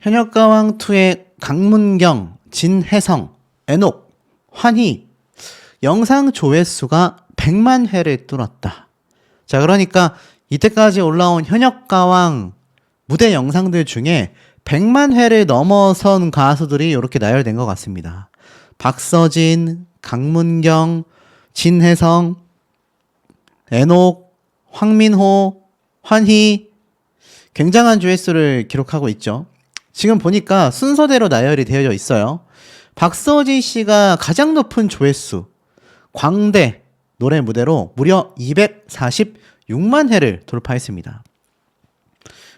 현역가왕2의 강문경, 진혜성, 애녹, 환희 영상 조회수가 100만 회를 뚫었다. 자, 그러니까 이때까지 올라온 현역가왕 무대 영상들 중에 100만 회를 넘어선 가수들이 이렇게 나열된 것 같습니다. 박서진, 강문경, 진혜성, 애녹, 황민호, 환희 굉장한 조회수를 기록하고 있죠. 지금 보니까 순서대로 나열이 되어 있어요. 박서진 씨가 가장 높은 조회수 광대 노래 무대로 무려 246만 회를 돌파했습니다.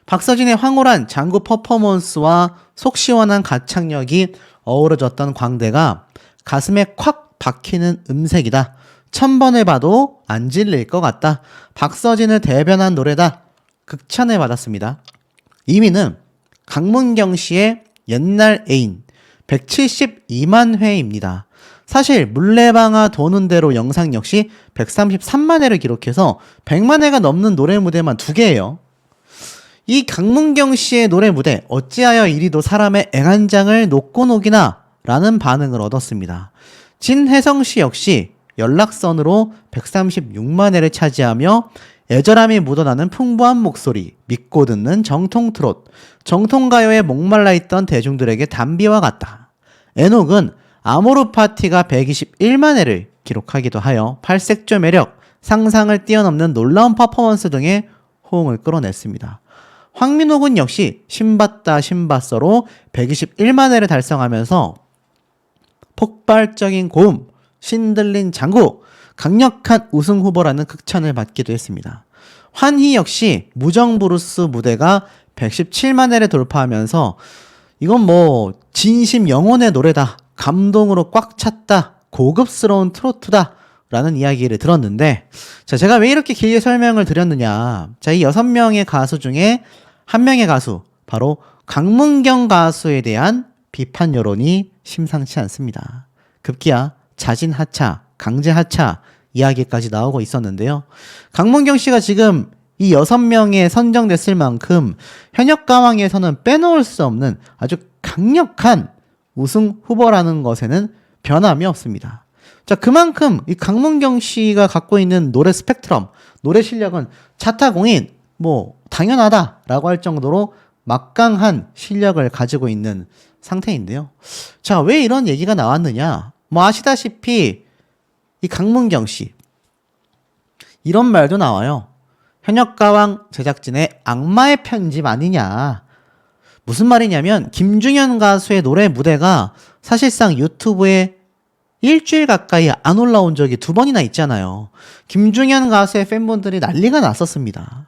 박서진의 황홀한 장구 퍼포먼스와 속 시원한 가창력이 어우러졌던 광대가 가슴에 콱 박히는 음색이다. 1000번을 봐도 안 질릴 것 같다. 박서진을 대변한 노래다. 극찬을 받았습니다. 2위는 강문경 씨의 옛날 애인 172만 회입니다. 사실 물레방아 도는 대로 영상 역시 133만 회를 기록해서 100만 회가 넘는 노래 무대만 2개예요. 이 강문경 씨의 노래 무대 어찌하여 이리도 사람의 애간장을 녹고 녹이나 라는 반응을 얻었습니다. 진혜성 씨 역시 연락선으로 136만 회를 차지하며 애절함이 묻어나는 풍부한 목소리, 믿고 듣는 정통 트롯, 정통가요에 목말라 있던 대중들에게 단비와 같다. 애녹은 아모르 파티가 121만 회를 기록하기도 하여 팔색조 매력, 상상을 뛰어넘는 놀라운 퍼포먼스 등의 호응을 끌어냈습니다. 황민호군 역시 신받다 신받서로 121만 회를 달성하면서 폭발적인 고음, 신들린 장구, 강력한 우승 후보라는 극찬을 받기도 했습니다. 환희 역시 무정브루스 무대가 117만 회를 돌파하면서 이건 뭐 진심 영혼의 노래다, 감동으로 꽉 찼다, 고급스러운 트로트다 라는 이야기를 들었는데, 자, 제가 왜 이렇게 길게 설명을 드렸느냐. 자, 이 6명의 가수 중에 한 명의 가수, 바로 강문경 가수에 대한 비판 여론이 심상치 않습니다. 급기야 자진 하차, 강제 하차 이야기까지 나오고 있었는데요. 강문경 씨가 지금 이 6명에 선정됐을 만큼 현역가왕에서는 빼놓을 수 없는 아주 강력한 우승 후보라는 것에는 변함이 없습니다. 자, 그만큼 이 강문경 씨가 갖고 있는 노래 스펙트럼, 노래 실력은 자타공인 뭐 당연하다라고 할 정도로 막강한 실력을 가지고 있는 상태인데요. 자, 왜 이런 얘기가 나왔느냐? 뭐 아시다시피 이 강문경 씨 이런 말도 나와요. 현역가왕 제작진의 악마의 편집 아니냐. 무슨 말이냐면 김중현 가수의 노래 무대가 사실상 유튜브에 일주일 가까이 안 올라온 적이 2번이나 있잖아요. 김중현 가수의 팬분들이 난리가 났었습니다.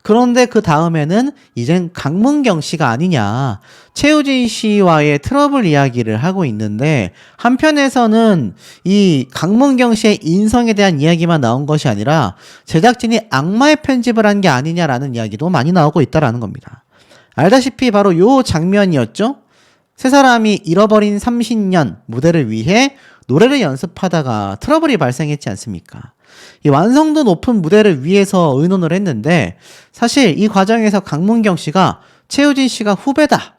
그런데 그 다음에는 이젠 강문경 씨가 아니냐, 최우진 씨와의 트러블 이야기를 하고 있는데, 한편에서는 이 강문경 씨의 인성에 대한 이야기만 나온 것이 아니라 제작진이 악마의 편집을 한 게 아니냐라는 이야기도 많이 나오고 있다라는 겁니다. 알다시피 바로 요 장면이었죠. 세 사람이 잃어버린 30년 무대를 위해 노래를 연습하다가 트러블이 발생했지 않습니까? 이 완성도 높은 무대를 위해서 의논을 했는데, 사실 이 과정에서 강문경 씨가 최우진 씨가 후배다,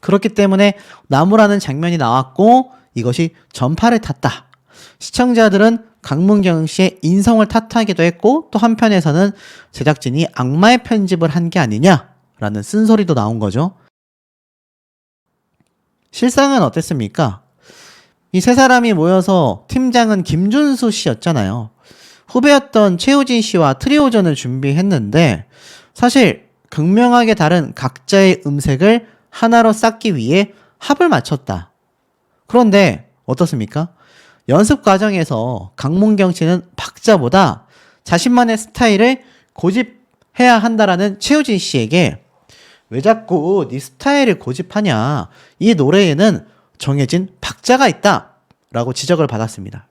그렇기 때문에 나무라는 장면이 나왔고 이것이 전파를 탔다. 시청자들은 강문경 씨의 인성을 탓하기도 했고, 또 한편에서는 제작진이 악마의 편집을 한 게 아니냐라는 쓴소리도 나온 거죠. 실상은 어땠습니까? 이 세 사람이 모여서 팀장은 김준수 씨였잖아요. 후배였던 최우진 씨와 트리오전을 준비했는데, 사실 극명하게 다른 각자의 음색을 하나로 쌓기 위해 합을 맞췄다. 그런데 어떻습니까? 연습 과정에서 강문경 씨는 박자보다 자신만의 스타일을 고집해야 한다라는 최우진 씨에게 왜 자꾸 네 스타일을 고집하냐, 이 노래에는 정해진 박자가 있다 라고 지적을 받았습니다.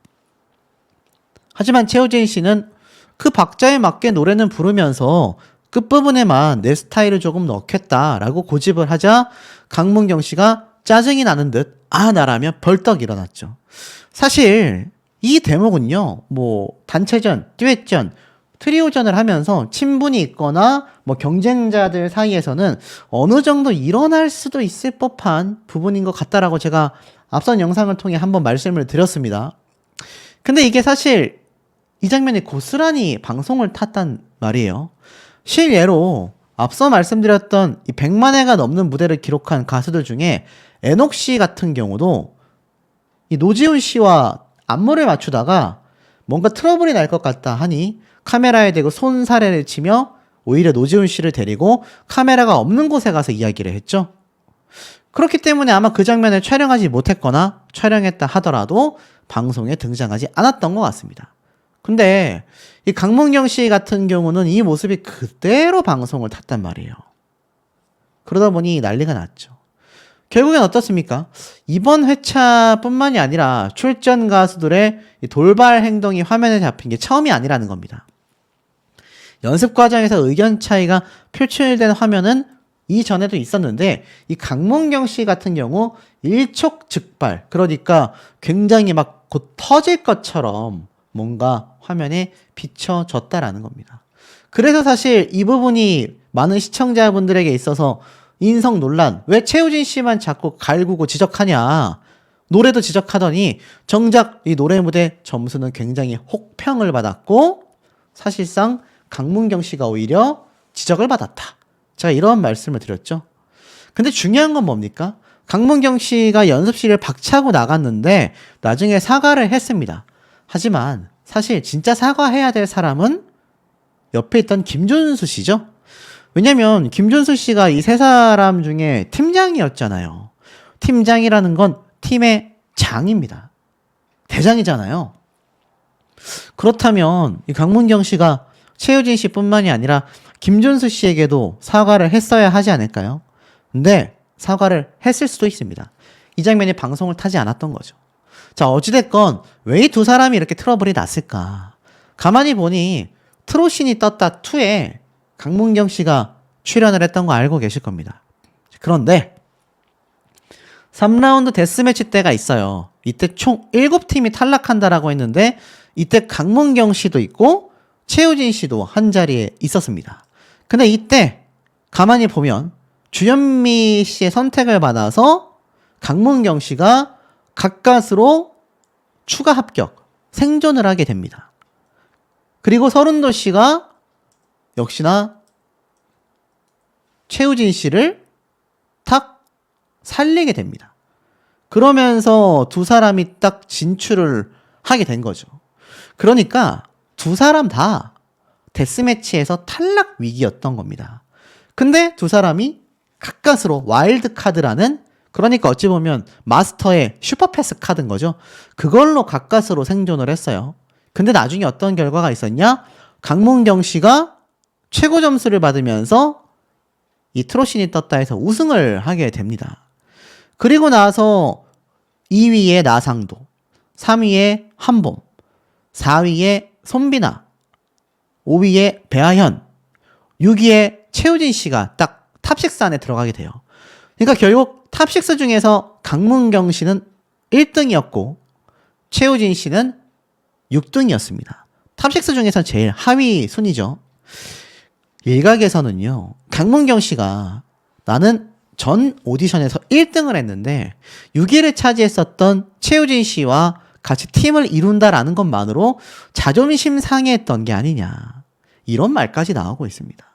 하지만 최우진 씨는 그 박자에 맞게 노래는 부르면서 끝부분에만 내 스타일을 조금 넣겠다라고 고집을 하자 강문경 씨가 짜증이 나는 듯 나라며 벌떡 일어났죠. 사실 이 대목은요, 뭐 단체전, 듀엣전 트리오전을 하면서 친분이 있거나 뭐 경쟁자들 사이에서는 어느 정도 일어날 수도 있을 법한 부분인 것 같다라고 제가 앞선 영상을 통해 한번 말씀을 드렸습니다. 근데 이게 사실 이 장면이 고스란히 방송을 탔단 말이에요. 실예로 앞서 말씀드렸던 이 100만 회가 넘는 무대를 기록한 가수들 중에 에녹 씨 같은 경우도 이 노지훈 씨와 안무를 맞추다가 뭔가 트러블이 날 것 같다 하니 카메라에 대고 손사래를 치며 오히려 노지훈 씨를 데리고 카메라가 없는 곳에 가서 이야기를 했죠. 그렇기 때문에 아마 그 장면을 촬영하지 못했거나 촬영했다 하더라도 방송에 등장하지 않았던 것 같습니다. 근데 이 강문경 씨 같은 경우는 이 모습이 그대로 방송을 탔단 말이에요. 그러다 보니 난리가 났죠. 결국엔 어떻습니까? 이번 회차뿐만이 아니라 출전 가수들의 돌발 행동이 화면에 잡힌 게 처음이 아니라는 겁니다. 연습 과정에서 의견 차이가 표출된 화면은 이전에도 있었는데 이 강문경 씨 같은 경우 일촉즉발, 그러니까 굉장히 막 곧 터질 것처럼 뭔가 화면에 비춰졌다라는 겁니다. 그래서 사실 이 부분이 많은 시청자분들에게 있어서 인성 논란, 왜 최우진 씨만 자꾸 갈구고 지적하냐, 노래도 지적하더니 정작 이 노래 무대 점수는 굉장히 혹평을 받았고 사실상 강문경 씨가 오히려 지적을 받았다. 제가 이런 말씀을 드렸죠. 근데 중요한 건 뭡니까? 강문경 씨가 연습실을 박차고 나갔는데 나중에 사과를 했습니다. 하지만 사실 진짜 사과해야 될 사람은 옆에 있던 김준수 씨죠. 왜냐면 김준수 씨가 이 세 사람 중에 팀장이었잖아요. 팀장이라는 건 팀의 장입니다. 대장이잖아요. 그렇다면 이 강문경 씨가 최우진 씨뿐만이 아니라 김준수 씨에게도 사과를 했어야 하지 않을까요? 근데 사과를 했을 수도 있습니다. 이 장면이 방송을 타지 않았던 거죠. 자, 어찌됐건 왜 이 두 사람이 이렇게 트러블이 났을까? 가만히 보니 트로신이 떴다 2에 강문경 씨가 출연을 했던 거 알고 계실 겁니다. 그런데 3라운드 데스매치 때가 있어요. 이때 총 7팀이 탈락한다라고 했는데 이때 강문경 씨도 있고 최우진 씨도 한 자리에 있었습니다. 근데 이때 가만히 보면 주현미 씨의 선택을 받아서 강문경 씨가 가까스로 추가 합격, 생존을 하게 됩니다. 그리고 서른도 씨가 역시나 최우진 씨를 탁 살리게 됩니다. 그러면서 두 사람이 딱 진출을 하게 된 거죠. 그러니까 두 사람 다 데스매치에서 탈락 위기였던 겁니다. 근데 두 사람이 가까스로 와일드카드라는, 그러니까 어찌 보면 마스터의 슈퍼패스 카드인 거죠. 그걸로 가까스로 생존을 했어요. 근데 나중에 어떤 결과가 있었냐? 강문경 씨가 최고 점수를 받으면서 이 트로신이 떴다 해서 우승을 하게 됩니다. 그리고 나서 2위에 나상도, 3위에 한봄, 4위에 손비나, 5위에 배아현, 6위에 최우진 씨가 딱 탑6 안에 들어가게 돼요. 그러니까 결국 탑6 중에서 강문경 씨는 1등이었고 최우진 씨는 6등이었습니다. 탑6 중에서 제일 하위 순위죠. 일각에서는요, 강문경 씨가 나는 전 오디션에서 1등을 했는데 6위를 차지했었던 최우진 씨와 같이 팀을 이룬다라는 것만으로 자존심 상해했던 게 아니냐, 이런 말까지 나오고 있습니다.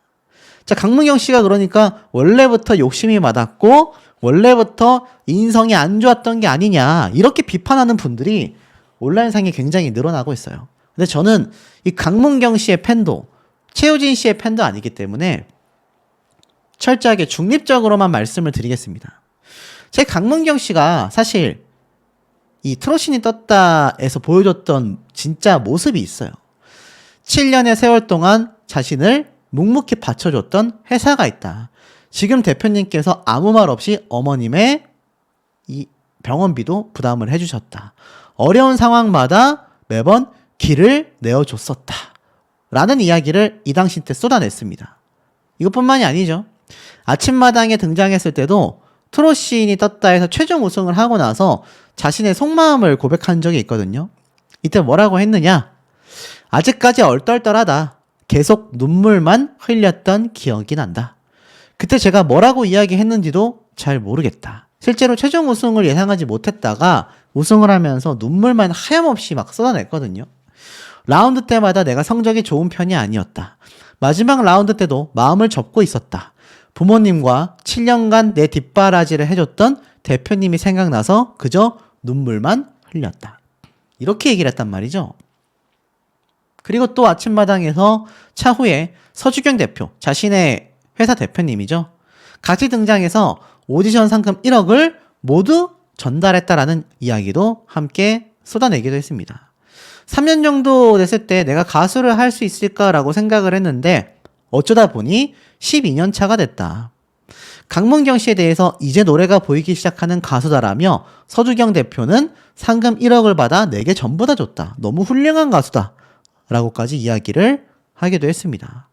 자, 강문경 씨가 그러니까 원래부터 욕심이 많았고 원래부터 인성이 안 좋았던 게 아니냐, 이렇게 비판하는 분들이 온라인상에 굉장히 늘어나고 있어요. 근데 저는 이 강문경 씨의 팬도 최우진 씨의 팬도 아니기 때문에 철저하게 중립적으로만 말씀을 드리겠습니다. 제 강문경 씨가 사실 이 트로신이 떴다에서 보여줬던 진짜 모습이 있어요. 7년의 세월 동안 자신을 묵묵히 바쳐줬던 회사가 있다. 지금 대표님께서 아무 말 없이 어머님의 이 병원비도 부담을 해주셨다. 어려운 상황마다 매번 길을 내어줬었다. 라는 이야기를 이 당시 때 쏟아냈습니다. 이것뿐만이 아니죠. 아침마당에 등장했을 때도 트로신이 떴다 해서 최종 우승을 하고 나서 자신의 속마음을 고백한 적이 있거든요. 이때 뭐라고 했느냐? 아직까지 얼떨떨하다. 계속 눈물만 흘렸던 기억이 난다. 그때 제가 뭐라고 이야기했는지도 잘 모르겠다. 실제로 최종 우승을 예상하지 못했다가 우승을 하면서 눈물만 하염없이 막 쏟아냈거든요. 라운드 때마다 내가 성적이 좋은 편이 아니었다. 마지막 라운드 때도 마음을 접고 있었다. 부모님과 7년간 내 뒷바라지를 해줬던 대표님이 생각나서 그저 눈물만 흘렸다. 이렇게 얘기를 했단 말이죠. 그리고 또 아침마당에서 차후에 서주경 대표, 자신의 회사 대표님이죠. 같이 등장해서 오디션 상금 1억을 모두 전달했다라는 이야기도 함께 쏟아내기도 했습니다. 3년 정도 됐을 때 내가 가수를 할 수 있을까라고 생각을 했는데 어쩌다 보니 12년 차가 됐다. 강문경 씨에 대해서 이제 노래가 보이기 시작하는 가수다라며 서주경 대표는 상금 1억을 받아 내게 전부 다 줬다. 너무 훌륭한 가수다. 라고까지 이야기를 하기도 했습니다.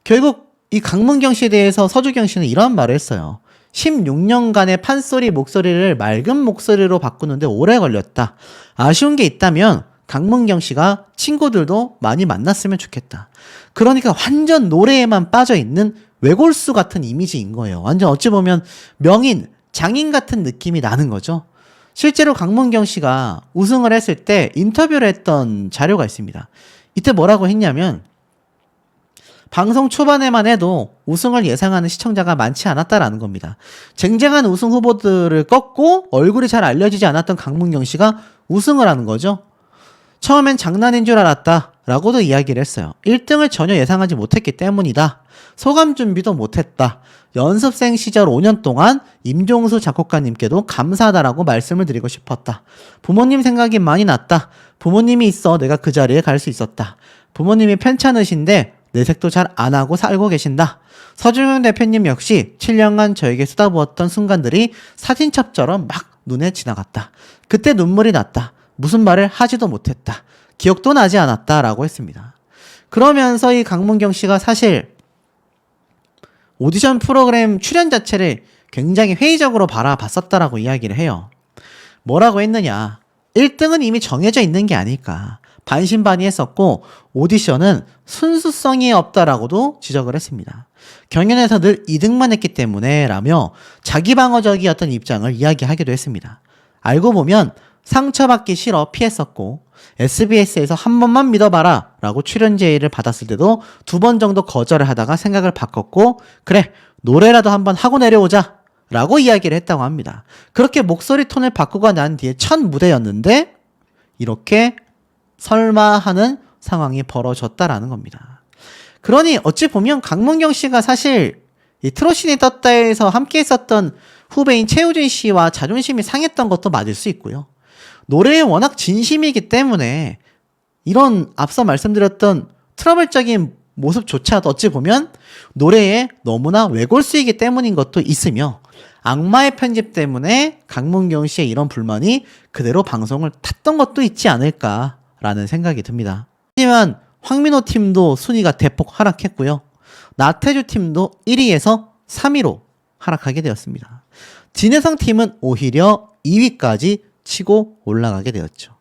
결국 이 강문경 씨에 대해서 서주경 씨는 이런 말을 했어요. 16년간의 판소리 목소리를 맑은 목소리로 바꾸는데 오래 걸렸다. 아쉬운 게 있다면 강문경 씨가 친구들도 많이 만났으면 좋겠다. 그러니까 완전 노래에만 빠져있는 외골수 같은 이미지인 거예요. 완전 어찌 보면 명인, 장인 같은 느낌이 나는 거죠. 실제로 강문경 씨가 우승을 했을 때 인터뷰를 했던 자료가 있습니다. 이때 뭐라고 했냐면 방송 초반에만 해도 우승을 예상하는 시청자가 많지 않았다라는 겁니다. 쟁쟁한 우승 후보들을 꺾고 얼굴이 잘 알려지지 않았던 강문경 씨가 우승을 하는 거죠. 처음엔 장난인 줄 알았다 라고도 이야기를 했어요. 1등을 전혀 예상하지 못했기 때문이다. 소감 준비도 못했다. 연습생 시절 5년 동안 임종수 작곡가님께도 감사하다라고 말씀을 드리고 싶었다. 부모님 생각이 많이 났다. 부모님이 있어 내가 그 자리에 갈 수 있었다. 부모님이 편찮으신데 내색도 잘 안 하고 살고 계신다. 서주경 대표님 역시 7년간 저에게 쏟아부었던 순간들이 사진첩처럼 막 눈에 지나갔다. 그때 눈물이 났다. 무슨 말을 하지도 못했다. 기억도 나지 않았다 라고 했습니다. 그러면서 이 강문경 씨가 사실 오디션 프로그램 출연 자체를 굉장히 회의적으로 바라봤었다라고 이야기를 해요. 뭐라고 했느냐. 1등은 이미 정해져 있는 게 아닐까. 반신반의했었고 오디션은 순수성이 없다라고도 지적을 했습니다. 경연에서 늘 2등만 했기 때문에 라며 자기방어적이었던 입장을 이야기하기도 했습니다. 알고 보면 상처받기 싫어 피했었고 SBS에서 한 번만 믿어봐라 라고 출연 제의를 받았을 때도 2번 정도 거절을 하다가 생각을 바꿨고 그래 노래라도 한번 하고 내려오자 라고 이야기를 했다고 합니다. 그렇게 목소리 톤을 바꾸고 난 뒤에 첫 무대였는데 이렇게 설마 하는 상황이 벌어졌다라는 겁니다. 그러니 어찌 보면 강문경 씨가 사실 이 트롯신이 떴다에서 함께 했었던 후배인 최우진 씨와 자존심이 상했던 것도 맞을 수 있고요. 노래에 워낙 진심이기 때문에 이런 앞서 말씀드렸던 트러블적인 모습조차도 어찌 보면 노래에 너무나 외골수이기 때문인 것도 있으며 악마의 편집 때문에 강문경 씨의 이런 불만이 그대로 방송을 탔던 것도 있지 않을까라는 생각이 듭니다. 하지만 황민호 팀도 순위가 대폭 하락했고요. 나태주 팀도 1위에서 3위로 하락하게 되었습니다. 진혜성 팀은 오히려 2위까지 치고 올라가게 되었죠.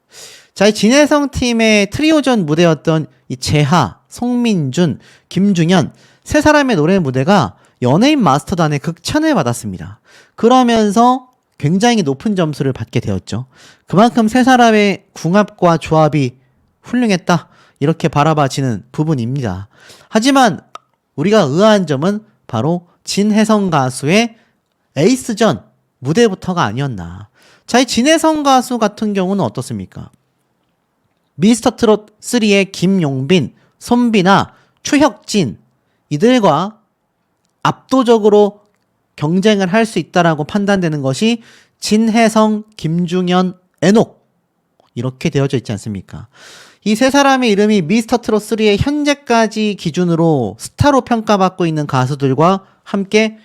자, 이 진혜성 팀의 트리오전 무대였던 이 재하, 송민준, 김중현 세 사람의 노래 무대가 연예인 마스터단의 극찬을 받았습니다. 그러면서 굉장히 높은 점수를 받게 되었죠. 그만큼 세 사람의 궁합과 조합이 훌륭했다. 이렇게 바라봐지는 부분입니다. 하지만 우리가 의아한 점은 바로 진혜성 가수의 에이스전 무대부터가 아니었나. 자, 이 진혜성 가수 같은 경우는 어떻습니까? 미스터트롯 3의 김용빈, 손비나 추혁진 이들과 압도적으로 경쟁을 할 수 있다라고 판단되는 것이 진혜성, 김중현, 애녹 이렇게 되어져 있지 않습니까? 이 세 사람의 이름이 미스터트롯 3의 현재까지 기준으로 스타로 평가받고 있는 가수들과 함께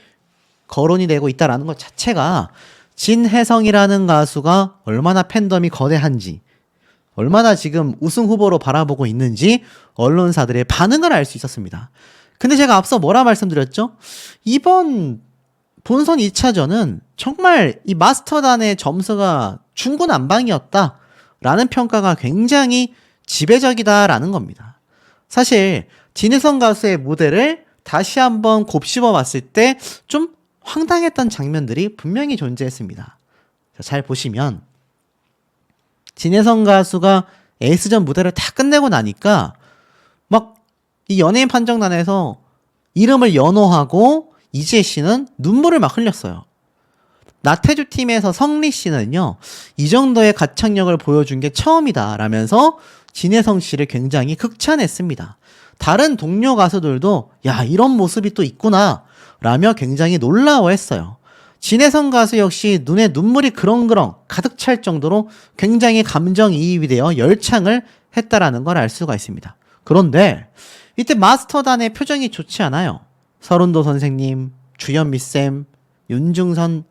거론이 되고 있다라는 것 자체가 진혜성이라는 가수가 얼마나 팬덤이 거대한지, 얼마나 지금 우승 후보로 바라보고 있는지 언론사들의 반응을 알 수 있었습니다. 근데 제가 앞서 뭐라 말씀드렸죠? 이번 본선 2차전은 정말 이 마스터단의 점수가 중구난방이었다라는 평가가 굉장히 지배적이다라는 겁니다. 사실 진혜성 가수의 무대를 다시 한번 곱씹어 봤을 때 좀 황당했던 장면들이 분명히 존재했습니다. 잘 보시면 진혜성 가수가 에이스전 무대를 다 끝내고 나니까 막 이 연예인 판정단에서 이름을 연호하고 이지혜 씨는 눈물을 막 흘렸어요. 나태주 팀에서 성리 씨는요, 이 정도의 가창력을 보여준 게 처음이다 라면서 진혜성 씨를 굉장히 극찬했습니다. 다른 동료 가수들도 야, 이런 모습이 또 있구나 라며 굉장히 놀라워했어요. 진혜성 가수 역시 눈에 눈물이 그렁그렁 가득 찰 정도로 굉장히 감정이입이 되어 열창을 했다라는 걸 알 수가 있습니다. 그런데 이때 마스터단의 표정이 좋지 않아요. 서른도 선생님, 주현미쌤, 윤중선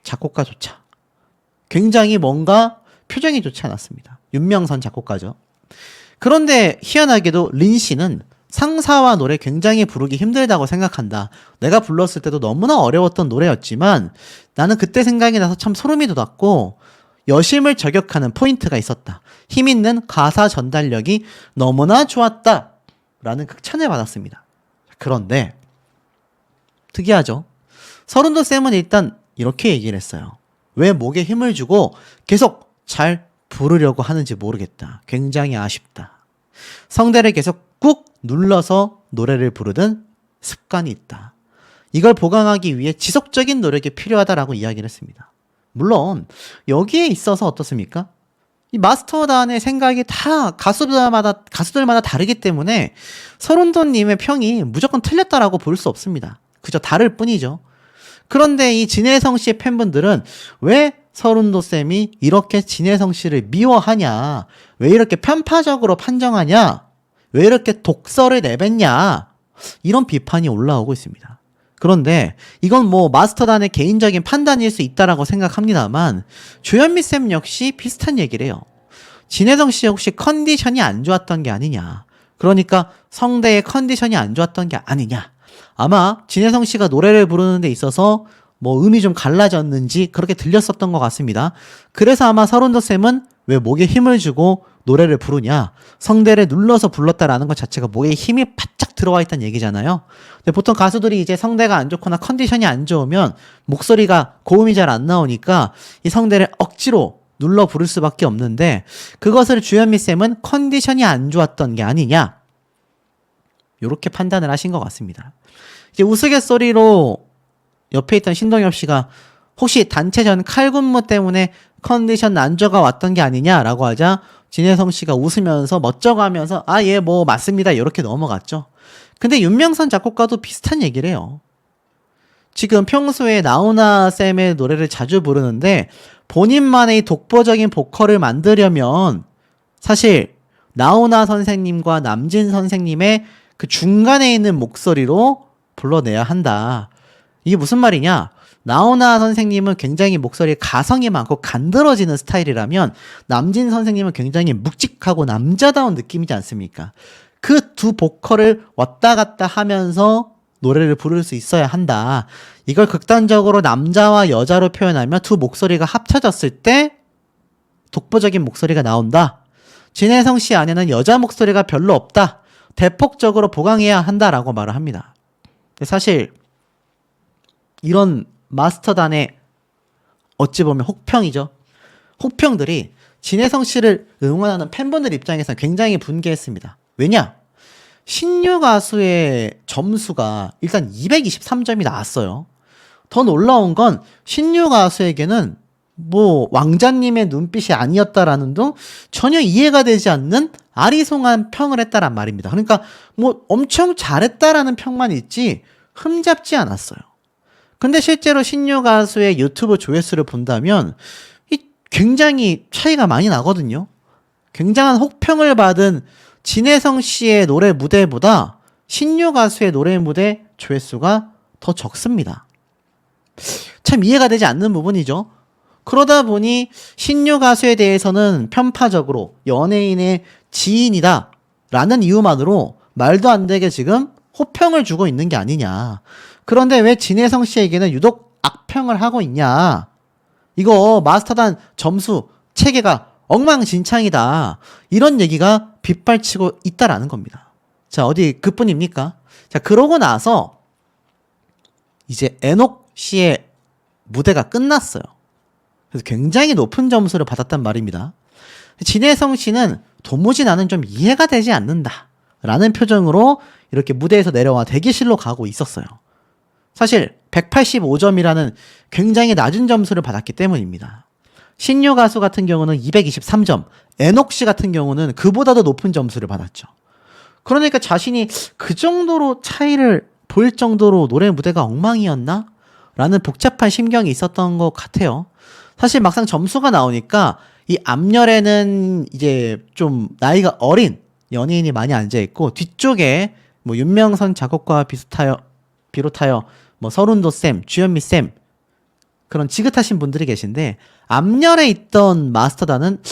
작곡가조차 굉장히 뭔가 표정이 좋지 않았습니다. 윤명선 작곡가죠. 그런데 희한하게도 린 씨는 상사와 노래 굉장히 부르기 힘들다고 생각한다. 내가 불렀을 때도 너무나 어려웠던 노래였지만 나는 그때 생각이 나서 참 소름이 돋았고 여심을 저격하는 포인트가 있었다. 힘있는 가사 전달력이 너무나 좋았다. 라는 극찬을 받았습니다. 그런데 특이하죠. 서른도 쌤은 일단 이렇게 얘기를 했어요. 왜 목에 힘을 주고 계속 잘 부르려고 하는지 모르겠다. 굉장히 아쉽다. 성대를 계속 꾹 눌러서 노래를 부르던 습관이 있다. 이걸 보강하기 위해 지속적인 노력이 필요하다라고 이야기를 했습니다. 물론 여기에 있어서 어떻습니까? 이 마스터단의 생각이 다 가수들마다 다르기 때문에 서른도님의 평이 무조건 틀렸다라고 볼 수 없습니다. 그저 다를 뿐이죠. 그런데 이 진혜성 씨의 팬분들은 왜 서른도 쌤이 이렇게 진혜성 씨를 미워하냐? 왜 이렇게 편파적으로 판정하냐? 왜 이렇게 독설을 내뱉냐? 이런 비판이 올라오고 있습니다. 그런데 이건 뭐 마스터단의 개인적인 판단일 수 있다라고 생각합니다만 조현미 쌤 역시 비슷한 얘기를 해요. 진혜성 씨 혹시 컨디션이 안 좋았던 게 아니냐? 그러니까 성대의 컨디션이 안 좋았던 게 아니냐? 아마 진혜성 씨가 노래를 부르는 데 있어서 뭐 음이 좀 갈라졌는지 그렇게 들렸었던 것 같습니다. 그래서 아마 서른도 쌤은 왜 목에 힘을 주고 노래를 부르냐? 성대를 눌러서 불렀다라는 것 자체가 목에 힘이 바짝 들어와 있다는 얘기잖아요. 근데 보통 가수들이 이제 성대가 안 좋거나 컨디션이 안 좋으면 목소리가 고음이 잘 안 나오니까 이 성대를 억지로 눌러 부를 수밖에 없는데 그것을 주현미 쌤은 컨디션이 안 좋았던 게 아니냐? 이렇게 판단을 하신 것 같습니다. 이제 우스갯소리로 옆에 있던 신동엽 씨가 혹시 단체전 칼군무 때문에 컨디션 난조가 왔던 게 아니냐라고 하자 진혜성 씨가 웃으면서 멋쩍어 하면서 아, 예, 뭐 맞습니다. 이렇게 넘어갔죠. 근데 윤명선 작곡가도 비슷한 얘기를 해요. 지금 평소에 나훈아 쌤의 노래를 자주 부르는데 본인만의 독보적인 보컬을 만들려면 사실 나훈아 선생님과 남진 선생님의 그 중간에 있는 목소리로 불러내야 한다. 이게 무슨 말이냐? 나훈아 선생님은 굉장히 목소리에 가성이 많고 간드러지는 스타일이라면 남진 선생님은 굉장히 묵직하고 남자다운 느낌이지 않습니까? 그 두 보컬을 왔다 갔다 하면서 노래를 부를 수 있어야 한다. 이걸 극단적으로 남자와 여자로 표현하면 두 목소리가 합쳐졌을 때 독보적인 목소리가 나온다. 진혜성 씨 안에는 여자 목소리가 별로 없다. 대폭적으로 보강해야 한다라고 말을 합니다. 사실 이런 마스터단의 어찌 보면 혹평이죠. 혹평들이 진혜성 씨를 응원하는 팬분들 입장에서는 굉장히 분개했습니다. 왜냐? 신유 가수의 점수가 일단 223점이 나왔어요. 더 놀라운 건 신유 가수에게는 뭐 왕자님의 눈빛이 아니었다라는 등 전혀 이해가 되지 않는 아리송한 평을 했다란 말입니다. 그러니까 뭐 엄청 잘했다라는 평만 있지 흠잡지 않았어요. 근데 실제로 신유 가수의 유튜브 조회수를 본다면 굉장히 차이가 많이 나거든요. 굉장한 혹평을 받은 진혜성 씨의 노래 무대보다 신유 가수의 노래 무대 조회수가 더 적습니다. 참 이해가 되지 않는 부분이죠. 그러다 보니 신유 가수에 대해서는 편파적으로 연예인의 지인이다 라는 이유만으로 말도 안 되게 지금 호평을 주고 있는 게 아니냐. 그런데 왜 진혜성 씨에게는 유독 악평을 하고 있냐. 이거 마스터단 점수 체계가 엉망진창이다. 이런 얘기가 빗발치고 있다라는 겁니다. 자, 어디 그뿐입니까? 자, 그러고 나서 이제 에녹 씨의 무대가 끝났어요. 그래서 굉장히 높은 점수를 받았단 말입니다. 진혜성 씨는 도무지 나는 좀 이해가 되지 않는다 라는 표정으로 이렇게 무대에서 내려와 대기실로 가고 있었어요. 사실 185점이라는 굉장히 낮은 점수를 받았기 때문입니다. 신유 가수 같은 경우는 223점, 에녹 씨 같은 경우는 그보다도 높은 점수를 받았죠. 그러니까 자신이 그 정도로 차이를 보일 정도로 노래 무대가 엉망이었나? 라는 복잡한 심경이 있었던 것 같아요. 사실 막상 점수가 나오니까 이 앞열에는 이제 좀 나이가 어린 연예인이 많이 앉아있고 뒤쪽에 뭐 윤명선 작곡가와 비롯하여 뭐 서른도 쌤, 주현미 쌤 그런 지긋하신 분들이 계신데 앞열에 있던 마스터단은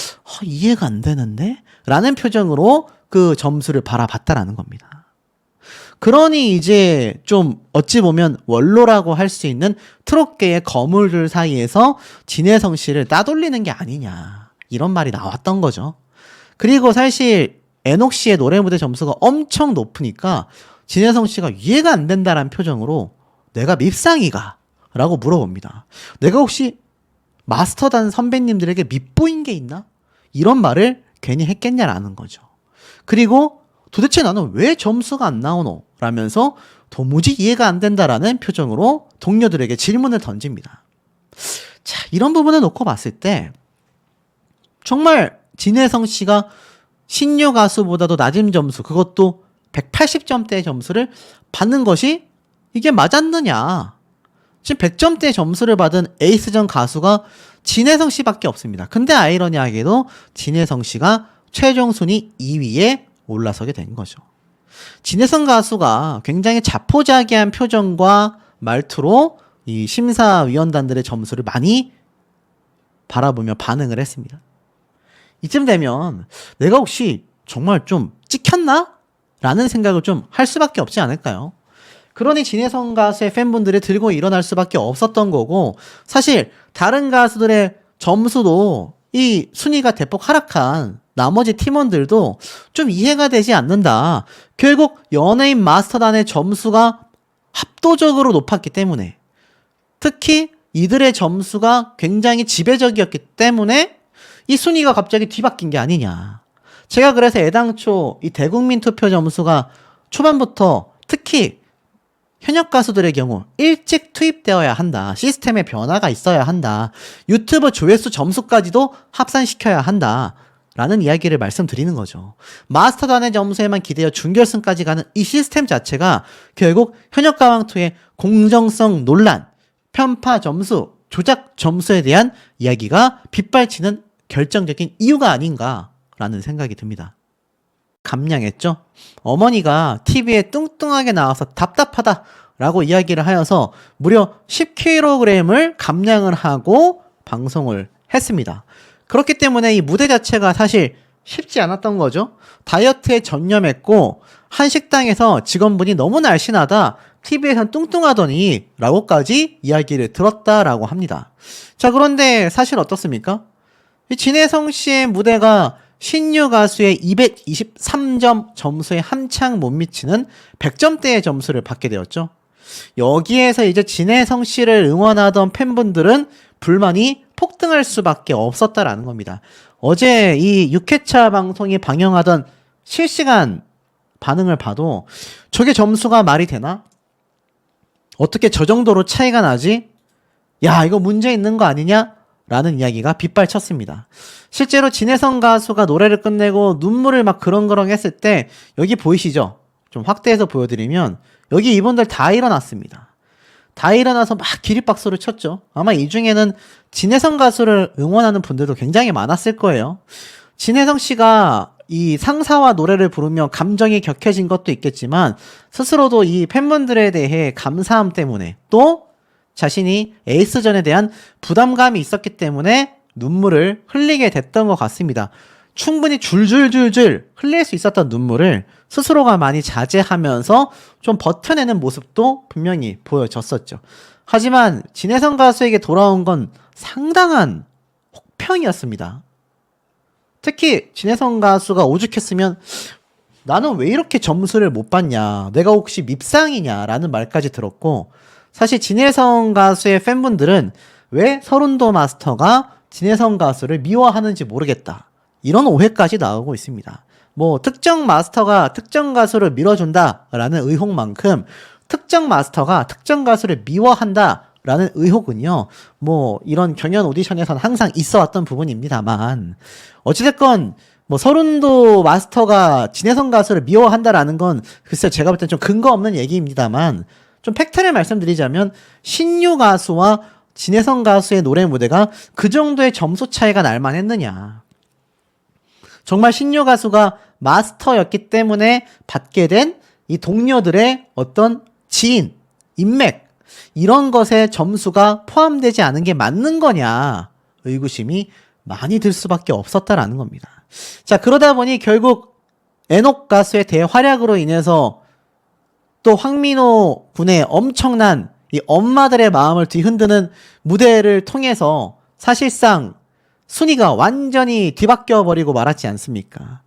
이해가 안 되는데? 라는 표정으로 그 점수를 바라봤다라는 겁니다. 그러니 이제 좀 어찌 보면 원로라고 할 수 있는 트롯계의 거물들 사이에서 진혜성 씨를 따돌리는 게 아니냐 이런 말이 나왔던 거죠. 그리고 사실 에녹 씨의 노래 무대 점수가 엄청 높으니까 진혜성 씨가 이해가 안 된다라는 표정으로 내가 밉상이가? 라고 물어봅니다. 내가 혹시 마스터단 선배님들에게 밉보인 게 있나? 이런 말을 괜히 했겠냐라는 거죠. 그리고 도대체 나는 왜 점수가 안 나오노? 라면서 도무지 이해가 안 된다라는 표정으로 동료들에게 질문을 던집니다. 자, 이런 부분을 놓고 봤을 때 정말 진혜성 씨가 신유 가수보다도 낮은 점수, 그것도 180점대의 점수를 받는 것이 이게 맞았느냐? 지금 100점대 점수를 받은 에이스전 가수가 진혜성 씨밖에 없습니다. 근데 아이러니하게도 진혜성 씨가 최종 순위 2위에 올라서게 된 거죠. 진혜성 가수가 굉장히 자포자기한 표정과 말투로 이 심사위원단들의 점수를 많이 바라보며 반응을 했습니다. 이쯤 되면 내가 혹시 정말 좀 찍혔나? 라는 생각을 좀 할 수밖에 없지 않을까요? 그러니 진혜성 가수의 팬분들이 들고 일어날 수밖에 없었던 거고, 사실 다른 가수들의 점수도 이 순위가 대폭 하락한 나머지 팀원들도 좀 이해가 되지 않는다. 결국 연예인 마스터단의 점수가 압도적으로 높았기 때문에, 특히 이들의 점수가 굉장히 지배적이었기 때문에 이 순위가 갑자기 뒤바뀐 게 아니냐. 제가 그래서 애당초 이 대국민 투표 점수가 초반부터 특히 현역 가수들의 경우 일찍 투입되어야 한다. 시스템에 변화가 있어야 한다. 유튜브 조회수 점수까지도 합산시켜야 한다. 라는 이야기를 말씀드리는 거죠. 마스터단의 점수에만 기대어 준결승까지 가는 이 시스템 자체가 결국 현역 가왕2의 공정성 논란, 편파 점수, 조작 점수에 대한 이야기가 빗발치는 결정적인 이유가 아닌가라는 생각이 듭니다. 감량했죠? 어머니가 TV에 뚱뚱하게 나와서 답답하다라고 이야기를 하여서 무려 10kg을 감량을 하고 방송을 했습니다. 그렇기 때문에 이 무대 자체가 사실 쉽지 않았던 거죠. 다이어트에 전념했고 한 식당에서 직원분이 너무 날씬하다, TV에선 뚱뚱하더니 라고까지 이야기를 들었다라고 합니다. 자, 그런데 사실 어떻습니까? 이 진혜성 씨의 무대가 신유 가수의 223점 점수에 한창 못 미치는 100점대의 점수를 받게 되었죠. 여기에서 이제 진혜성 씨를 응원하던 팬분들은 불만이 폭등할 수밖에 없었다라는 겁니다. 어제 이 6회차 방송이 방영하던 실시간 반응을 봐도 저게 점수가 말이 되나? 어떻게 저 정도로 차이가 나지? 야, 이거 문제 있는 거 아니냐? 라는 이야기가 빗발쳤습니다. 실제로 진혜성 가수가 노래를 끝내고 눈물을 막 그렁그렁 했을 때 여기 보이시죠? 좀 확대해서 보여드리면 여기 이분들 다 일어났습니다. 다 일어나서 막 기립박수를 쳤죠. 아마 이 중에는 진혜성 가수를 응원하는 분들도 굉장히 많았을 거예요. 진혜성 씨가 이 상사와 노래를 부르며 감정이 격해진 것도 있겠지만 스스로도 이 팬분들에 대해 감사함 때문에 또 자신이 에이스전에 대한 부담감이 있었기 때문에 눈물을 흘리게 됐던 것 같습니다. 충분히 줄줄줄줄 흘릴 수 있었던 눈물을 스스로가 많이 자제하면서 좀 버텨내는 모습도 분명히 보여졌었죠. 하지만 진혜성 가수에게 돌아온 건 상당한 혹평이었습니다. 특히 진혜성 가수가 오죽했으면 나는 왜 이렇게 점수를 못 받냐, 내가 혹시 밉상이냐 라는 말까지 들었고, 사실 진혜성 가수의 팬분들은 왜 서른도 마스터가 진혜성 가수를 미워하는지 모르겠다, 이런 오해까지 나오고 있습니다. 뭐 특정 마스터가 특정 가수를 밀어준다 라는 의혹만큼 특정 마스터가 특정 가수를 미워한다 라는 의혹은요, 뭐 이런 경연 오디션에선 항상 있어 왔던 부분입니다만, 어찌됐건 뭐 서른도 마스터가 진혜성 가수를 미워한다라는 건 글쎄 제가 볼 땐 좀 근거 없는 얘기입니다만, 좀 팩트를 말씀드리자면 신유 가수와 진혜성 가수의 노래 무대가 그 정도의 점수 차이가 날 만했느냐. 정말 신유 가수가 마스터였기 때문에 받게 된 이 동료들의 어떤 지인, 인맥, 이런 것에 점수가 포함되지 않은 게 맞는 거냐, 의구심이 많이 들 수밖에 없었다라는 겁니다. 자, 그러다 보니 결국 에녹 가수의 대활약으로 인해서 또 황민호 군의 엄청난 이 엄마들의 마음을 뒤흔드는 무대를 통해서 사실상 순위가 완전히 뒤바뀌어 버리고 말았지 않습니까?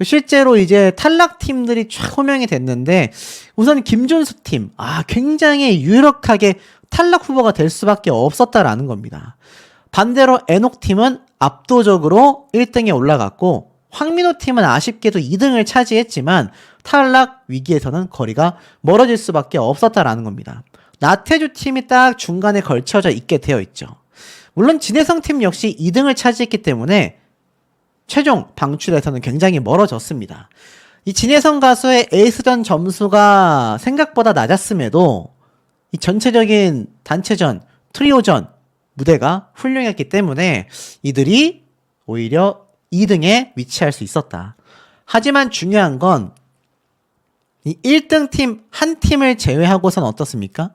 실제로 이제 탈락팀들이 쫙 호명이 됐는데, 우선 김준수 팀, 굉장히 유력하게 탈락 후보가 될 수밖에 없었다라는 겁니다. 반대로 에녹 팀은 압도적으로 1등에 올라갔고, 황민호 팀은 아쉽게도 2등을 차지했지만 탈락 위기에서는 거리가 멀어질 수밖에 없었다라는 겁니다. 나태주 팀이 딱 중간에 걸쳐져 있게 되어 있죠. 물론 진혜성 팀 역시 2등을 차지했기 때문에 최종 방출에서는 굉장히 멀어졌습니다. 이 진혜성 가수의 에이스전 점수가 생각보다 낮았음에도 이 전체적인 단체전, 트리오전 무대가 훌륭했기 때문에 이들이 오히려 2등에 위치할 수 있었다. 하지만 중요한 건 이 1등 팀 한 팀을 제외하고선 어떻습니까?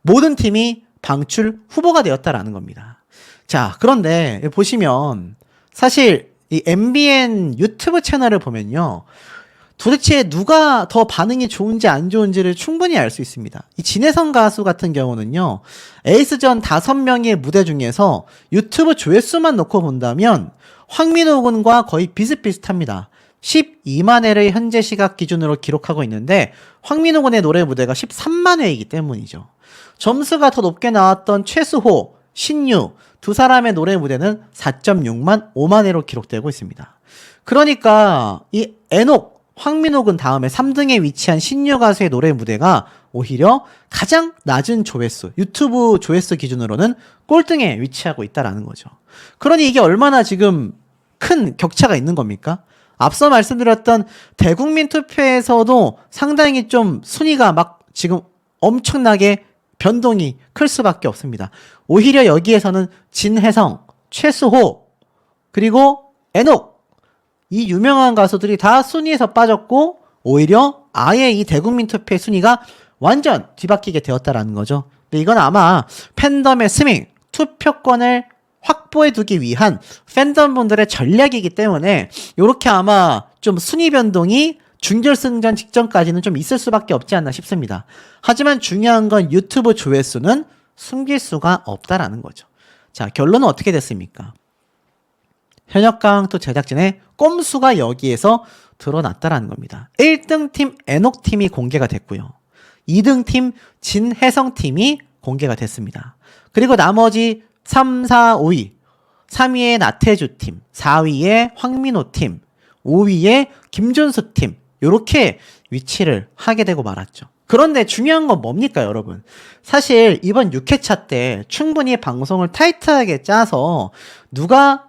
모든 팀이 방출 후보가 되었다라는 겁니다. 자, 그런데 보시면 사실 이 MBN 유튜브 채널을 보면요, 도대체 누가 더 반응이 좋은지 안 좋은지를 충분히 알 수 있습니다. 이 진혜성 가수 같은 경우는요, 에이스전 5명의 무대 중에서 유튜브 조회수만 놓고 본다면 황민호 군과 거의 비슷비슷합니다. 12만 회를 현재 시각 기준으로 기록하고 있는데 황민호 군의 노래 무대가 13만 회이기 때문이죠. 점수가 더 높게 나왔던 최수호, 신유 두 사람의 노래 무대는 4.6만 5만 회로 기록되고 있습니다. 그러니까 이 에녹, 황민호 군 다음에 3등에 위치한 신유 가수의 노래 무대가 오히려 가장 낮은 조회수, 유튜브 조회수 기준으로는 꼴등에 위치하고 있다라는 거죠. 그러니 이게 얼마나 지금 큰 격차가 있는 겁니까? 앞서 말씀드렸던 대국민 투표에서도 상당히 좀 순위가 막 지금 엄청나게 변동이 클 수밖에 없습니다. 오히려 여기에서는 진혜성, 최수호, 그리고 에녹, 이 유명한 가수들이 다 순위에서 빠졌고 오히려 아예 이 대국민 투표의 순위가 완전 뒤바뀌게 되었다라는 거죠. 근데 이건 아마 팬덤의 스밍, 투표권을 확보해두기 위한 팬덤분들의 전략이기 때문에 이렇게 아마 좀 순위 변동이 준결승전 직전까지는 좀 있을 수밖에 없지 않나 싶습니다. 하지만 중요한 건 유튜브 조회수는 숨길 수가 없다라는 거죠. 자, 결론은 어떻게 됐습니까? 현역강도 제작진의 꼼수가 여기에서 드러났다라는 겁니다. 1등 팀 에녹 팀이 공개가 됐고요. 2등 팀 진혜성 팀이 공개가 됐습니다. 그리고 나머지 3, 4, 5위, 3위에 나태주 팀, 4위에 황민호 팀, 5위에 김준수 팀, 요렇게 위치를 하게 되고 말았죠. 그런데 중요한 건 뭡니까, 여러분? 사실 이번 6회차 때 충분히 방송을 타이트하게 짜서 누가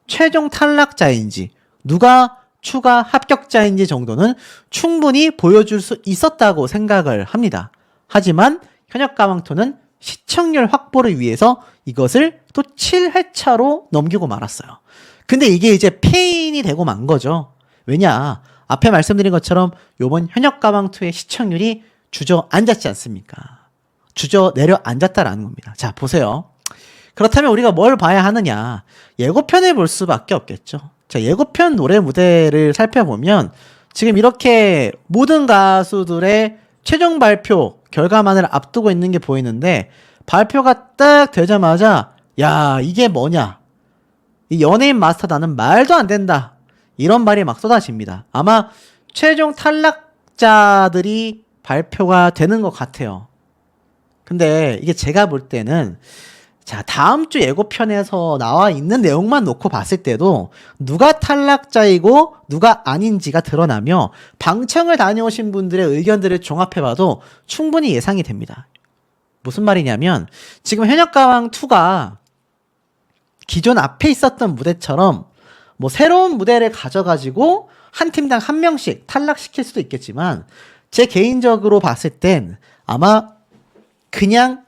최종 탈락자인지, 누가 추가 합격자인지 정도는 충분히 보여줄 수 있었다고 생각을 합니다. 하지만 현역가왕토는 시청률 확보를 위해서 이것을 또 7회차로 넘기고 말았어요. 근데 이게 이제 페인이 되고 만 거죠. 왜냐, 앞에 말씀드린 것처럼 요번 현역가왕2의 시청률이 주저앉았지 않습니까? 주저 내려앉았다라는 겁니다. 자, 보세요. 그렇다면 우리가 뭘 봐야 하느냐? 예고편을 볼 수밖에 없겠죠. 자, 예고편 노래 무대를 살펴보면 지금 이렇게 모든 가수들의 최종 발표 결과만을 앞두고 있는 게 보이는데, 발표가 딱 되자마자 야, 이게 뭐냐? 이 연예인 마스터 나는 말도 안 된다. 이런 말이 막 쏟아집니다. 아마 최종 탈락자들이 발표가 되는 것 같아요. 근데 이게 제가 볼 때는 자, 다음 주 예고편에서 나와 있는 내용만 놓고 봤을 때도 누가 탈락자이고 누가 아닌지가 드러나며 방청을 다녀오신 분들의 의견들을 종합해봐도 충분히 예상이 됩니다. 무슨 말이냐면 지금 현역가왕2가 기존 앞에 있었던 무대처럼 뭐 새로운 무대를 가져가지고 한 팀당 한 명씩 탈락시킬 수도 있겠지만 제 개인적으로 봤을 땐 아마 그냥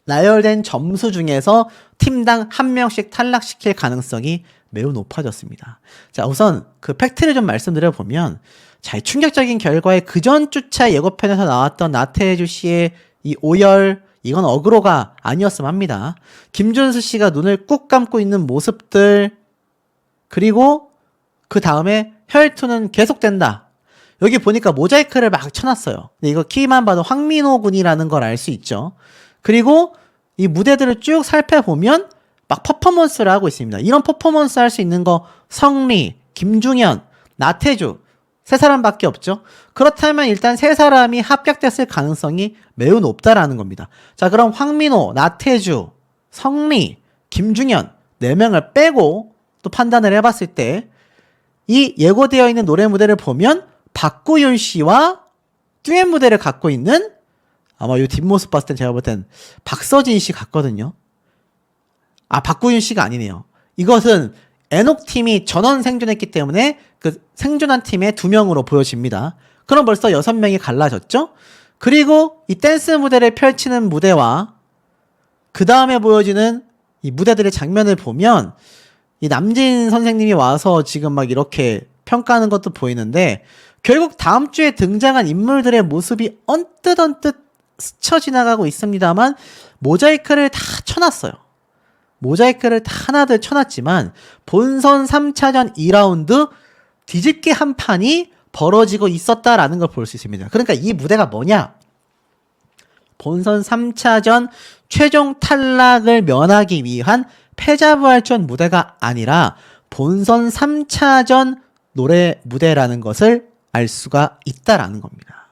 나열된 점수 중에서 팀당 한 명씩 탈락시킬 가능성이 매우 높아졌습니다. 자, 우선 그 팩트를 좀 말씀드려보면 자, 이 충격적인 결과에 그전 주차 예고편에서 나왔던 나태주 씨의 이 오열, 이건 어그로가 아니었으면 합니다. 김준수 씨가 눈을 꾹 감고 있는 모습들, 그리고 그 다음에 혈투는 계속된다. 여기 보니까 모자이크를 막 쳐놨어요. 근데 이거 키만 봐도 황민호 군이라는 걸 알 수 있죠. 그리고 이 무대들을 쭉 살펴보면 막 퍼포먼스를 하고 있습니다. 이런 퍼포먼스 할 수 있는 거 성리, 김중현, 나태주 세 사람밖에 없죠. 그렇다면 일단 세 사람이 합격됐을 가능성이 매우 높다라는 겁니다. 자, 그럼 황민호, 나태주, 성리, 김중현 네 명을 빼고 또 판단을 해봤을 때 이 예고되어 있는 노래 무대를 보면 박구윤 씨와 듀엣 무대를 갖고 있는 아마 이 뒷모습 봤을 땐 제가 볼 땐 박서진 씨 같거든요. 아, 박구윤 씨가 아니네요. 이것은 에녹 팀이 전원 생존했기 때문에 그 생존한 팀의 2명으로 보여집니다. 그럼 벌써 6명이 갈라졌죠? 그리고 이 댄스 무대를 펼치는 무대와 그 다음에 보여지는 이 무대들의 장면을 보면 이 남진 선생님이 와서 지금 막 이렇게 평가하는 것도 보이는데 결국 다음 주에 등장한 인물들의 모습이 언뜻 스쳐 지나가고 있습니다만 모자이크를 다 쳐놨어요. 모자이크를 다 하나둘 쳐놨지만 본선 3차전 2라운드 뒤집기 한 판이 벌어지고 있었다라는 걸 볼 수 있습니다. 그러니까 이 무대가 뭐냐? 본선 3차전 최종 탈락을 면하기 위한 패자부활전 무대가 아니라 본선 3차전 노래 무대라는 것을 알 수가 있다라는 겁니다.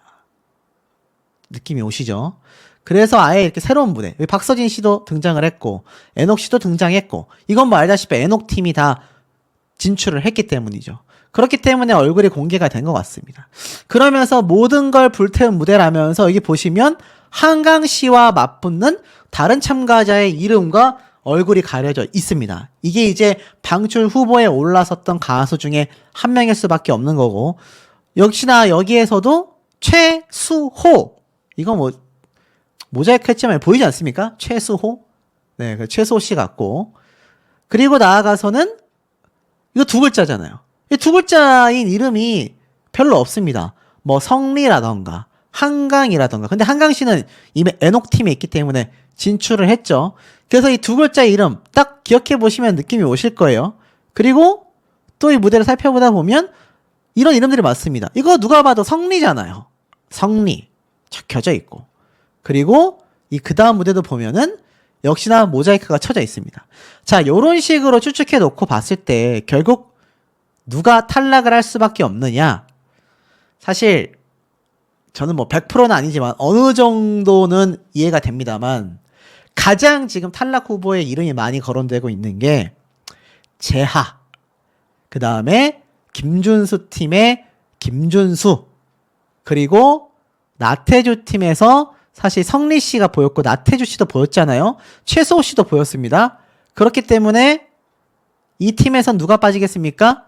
느낌이 오시죠? 그래서 아예 이렇게 새로운 무대, 여기 박서진 씨도 등장을 했고 에녹 씨도 등장했고 이건 뭐 알다시피 에녹 팀이 다 진출을 했기 때문이죠. 그렇기 때문에 얼굴이 공개가 된 것 같습니다. 그러면서 모든 걸 불태운 무대라면서 여기 보시면 한강 씨와 맞붙는 다른 참가자의 이름과 얼굴이 가려져 있습니다. 이게 이제 방출 후보에 올라섰던 가수 중에 한 명일 수밖에 없는 거고 역시나 여기에서도 최수호 이거 뭐 모자이크 했지만 보이지 않습니까? 최수호 네, 그 최수호 씨 같고 그리고 나아가서는 이거 두 글자잖아요. 이 두 글자인 이름이 별로 없습니다. 뭐 성리라던가 한강이라던가 근데 한강 씨는 이미 에녹 팀에 있기 때문에 진출을 했죠. 그래서 이 두 글자 이름 딱 기억해 보시면 느낌이 오실 거예요. 그리고 또 이 무대를 살펴보다 보면 이런 이름들이 많습니다. 이거 누가 봐도 성리잖아요. 성리 적혀져 있고 그리고 이 그 다음 무대도 보면은 역시나 모자이크가 쳐져 있습니다. 자, 요런 식으로 추측해 놓고 봤을 때 결국 누가 탈락을 할 수밖에 없느냐? 사실 저는 뭐 100%는 아니지만 어느 정도는 이해가 됩니다만 가장 지금 탈락 후보의 이름이 많이 거론되고 있는 게 재하, 그 다음에 김준수 팀의 김준수, 그리고 나태주 팀에서 사실 성리 씨가 보였고 나태주 씨도 보였잖아요. 최수호 씨도 보였습니다. 그렇기 때문에 이 팀에선 누가 빠지겠습니까?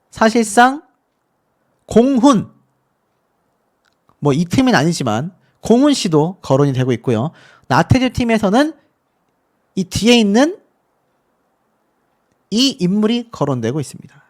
사실상 공훈, 뭐 이 팀은 아니지만 공훈 씨도 거론이 되고 있고요. 나태주 팀에서는 이 뒤에 있는 이 인물이 거론되고 있습니다.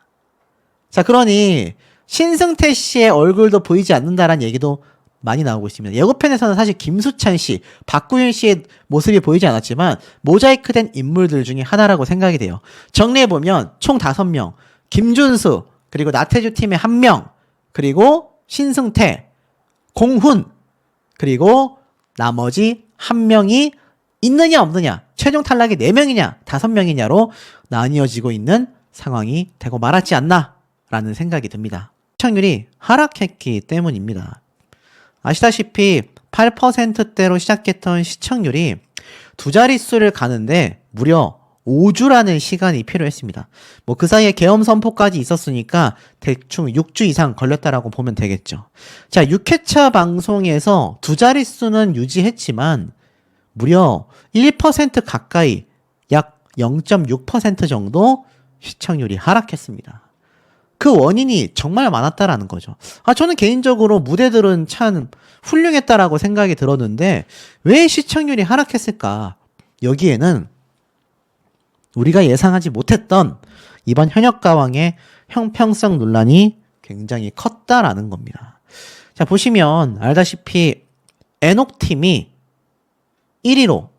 자, 그러니 신승태 씨의 얼굴도 보이지 않는다라는 얘기도 많이 나오고 있습니다. 예고편에서는 사실 김수찬 씨, 박구윤 씨의 모습이 보이지 않았지만 모자이크된 인물들 중에 하나라고 생각이 돼요. 정리해보면 총 5명, 김준수, 그리고 나태주 팀의 1명, 그리고 신승태, 공훈, 그리고 나머지 1명이 있느냐 없느냐, 최종 탈락이 4명이냐 5명이냐로 나뉘어지고 있는 상황이 되고 말았지 않나 라는 생각이 듭니다. 시청률이 하락했기 때문입니다. 아시다시피 8%대로 시작했던 시청률이 두 자릿수를 가는데 무려 5주라는 시간이 필요했습니다. 뭐 그 사이에 계엄 선포까지 있었으니까 대충 6주 이상 걸렸다라고 보면 되겠죠. 자, 6회차 방송에서 두 자릿수는 유지했지만 무려 1% 가까이 약 0.6% 정도 시청률이 하락했습니다. 그 원인이 정말 많았다라는 거죠. 저는 개인적으로 무대들은 참 훌륭했다라고 생각이 들었는데 왜 시청률이 하락했을까? 여기에는 우리가 예상하지 못했던 이번 현역가왕의 형평성 논란이 굉장히 컸다라는 겁니다. 자, 보시면 알다시피 에녹팀이 1위로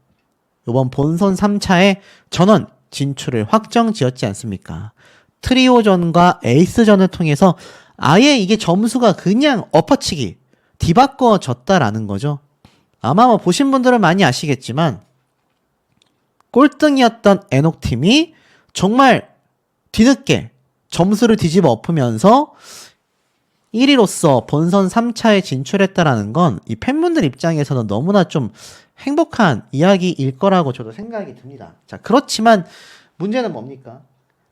이번 본선 3차에 전원 진출을 확정 지었지 않습니까? 트리오전과 에이스전을 통해서 아예 이게 점수가 그냥 엎어치기, 뒤바꿔졌다라는 거죠. 아마 뭐 보신 분들은 많이 아시겠지만 꼴등이었던 에녹팀이 정말 뒤늦게 점수를 뒤집어 엎으면서 1위로서 본선 3차에 진출했다라는 건 이 팬분들 입장에서는 너무나 좀 행복한 이야기일 거라고 저도 생각이 듭니다. 자, 그렇지만 문제는 뭡니까?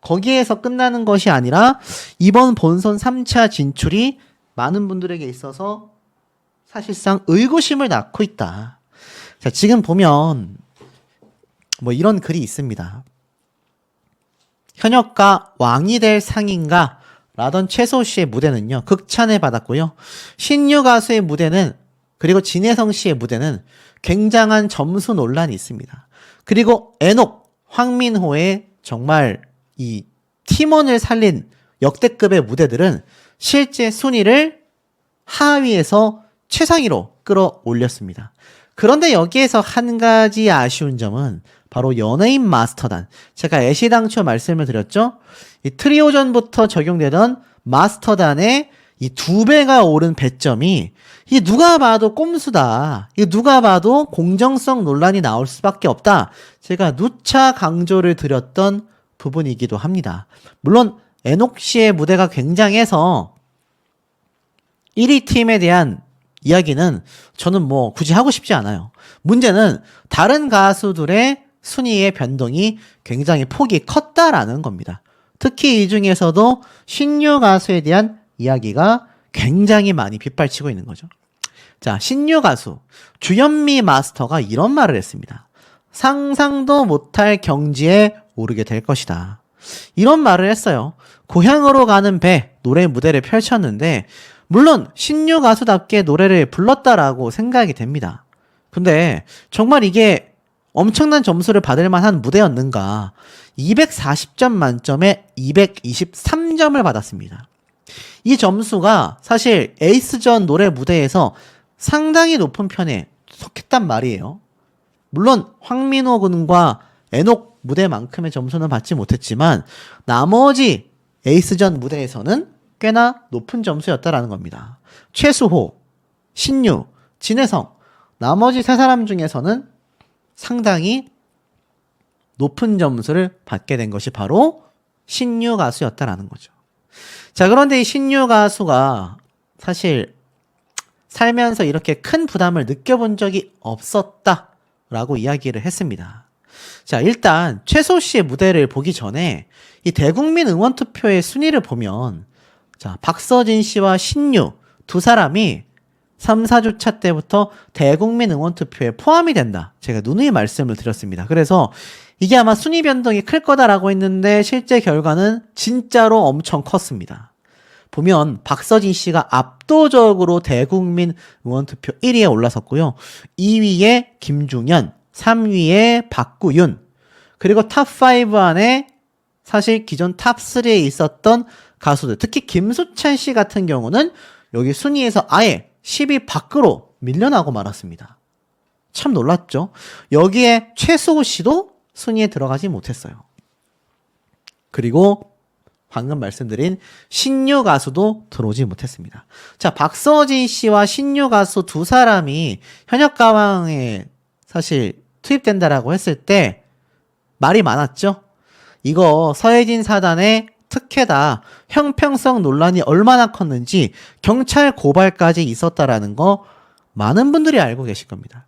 거기에서 끝나는 것이 아니라 이번 본선 3차 진출이 많은 분들에게 있어서 사실상 의구심을 낳고 있다. 자, 지금 보면 뭐 이런 글이 있습니다. 현역가 왕이 될 상인가 라던 최소호 씨의 무대는요, 극찬을 받았고요. 신유 가수의 무대는, 그리고 진혜성 씨의 무대는 굉장한 점수 논란이 있습니다. 그리고 에녹, 황민호의 정말 이 팀원을 살린 역대급의 무대들은 실제 순위를 하위에서 최상위로 끌어올렸습니다. 그런데 여기에서 한 가지 아쉬운 점은 바로 연예인 마스터단. 제가 애시당초 말씀을 드렸죠. 이 트리오전부터 적용되던 마스터단의 이 2배가 오른 배점이 이 누가 봐도 꼼수다. 이 누가 봐도 공정성 논란이 나올 수밖에 없다. 제가 누차 강조를 드렸던 부분이기도 합니다. 물론 에녹 씨의 무대가 굉장해서 1위 팀에 대한 이야기는 저는 뭐 굳이 하고 싶지 않아요. 문제는 다른 가수들의 순위의 변동이 굉장히 폭이 컸다라는 겁니다. 특히 이 중에서도 신유 가수에 대한 이야기가 굉장히 많이 빗발치고 있는 거죠. 자, 신유 가수 주현미 마스터가 이런 말을 했습니다. 상상도 못할 경지에 오르게 될 것이다. 이런 말을 했어요. 고향으로 가는 배 노래 무대를 펼쳤는데 물론 신유 가수답게 노래를 불렀다라고 생각이 됩니다. 근데 정말 이게 엄청난 점수를 받을 만한 무대였는가? 240점 만점에 223점을 받았습니다. 이 점수가 사실 에이스전 노래 무대에서 상당히 높은 편에 속했단 말이에요. 물론 황민호 군과 에녹 무대만큼의 점수는 받지 못했지만 나머지 에이스전 무대에서는 꽤나 높은 점수였다라는 겁니다. 최수호, 신유, 진혜성, 나머지 세 사람 중에서는 상당히 높은 점수를 받게 된 것이 바로 신유 가수였다라는 거죠. 자, 그런데 이 신유 가수가 사실 살면서 이렇게 큰 부담을 느껴본 적이 없었다라고 이야기를 했습니다. 자, 일단 최소 씨의 무대를 보기 전에 이 대국민 응원투표의 순위를 보면 자, 박서진 씨와 신유 두 사람이 3, 4주차 때부터 대국민 응원투표에 포함이 된다. 제가 누누이 말씀을 드렸습니다. 그래서 이게 아마 순위 변동이 클 거다라고 했는데 실제 결과는 진짜로 엄청 컸습니다. 보면 박서진 씨가 압도적으로 대국민 응원투표 1위에 올라섰고요. 2위에 김중현, 3위에 박구윤, 그리고 탑5 안에 사실 기존 탑3에 있었던 가수들, 특히 김수찬 씨 같은 경우는 여기 순위에서 아예 10위 밖으로 밀려나고 말았습니다. 참 놀랐죠? 여기에 최수호 씨도 순위에 들어가지 못했어요. 그리고 방금 말씀드린 신유 가수도 들어오지 못했습니다. 자, 박서진 씨와 신유 가수 두 사람이 현역 가왕에 사실 투입된다라고 했을 때 말이 많았죠. 이거 서혜진 사단의 특혜다. 형평성 논란이 얼마나 컸는지 경찰 고발까지 있었다라는 거 많은 분들이 알고 계실 겁니다.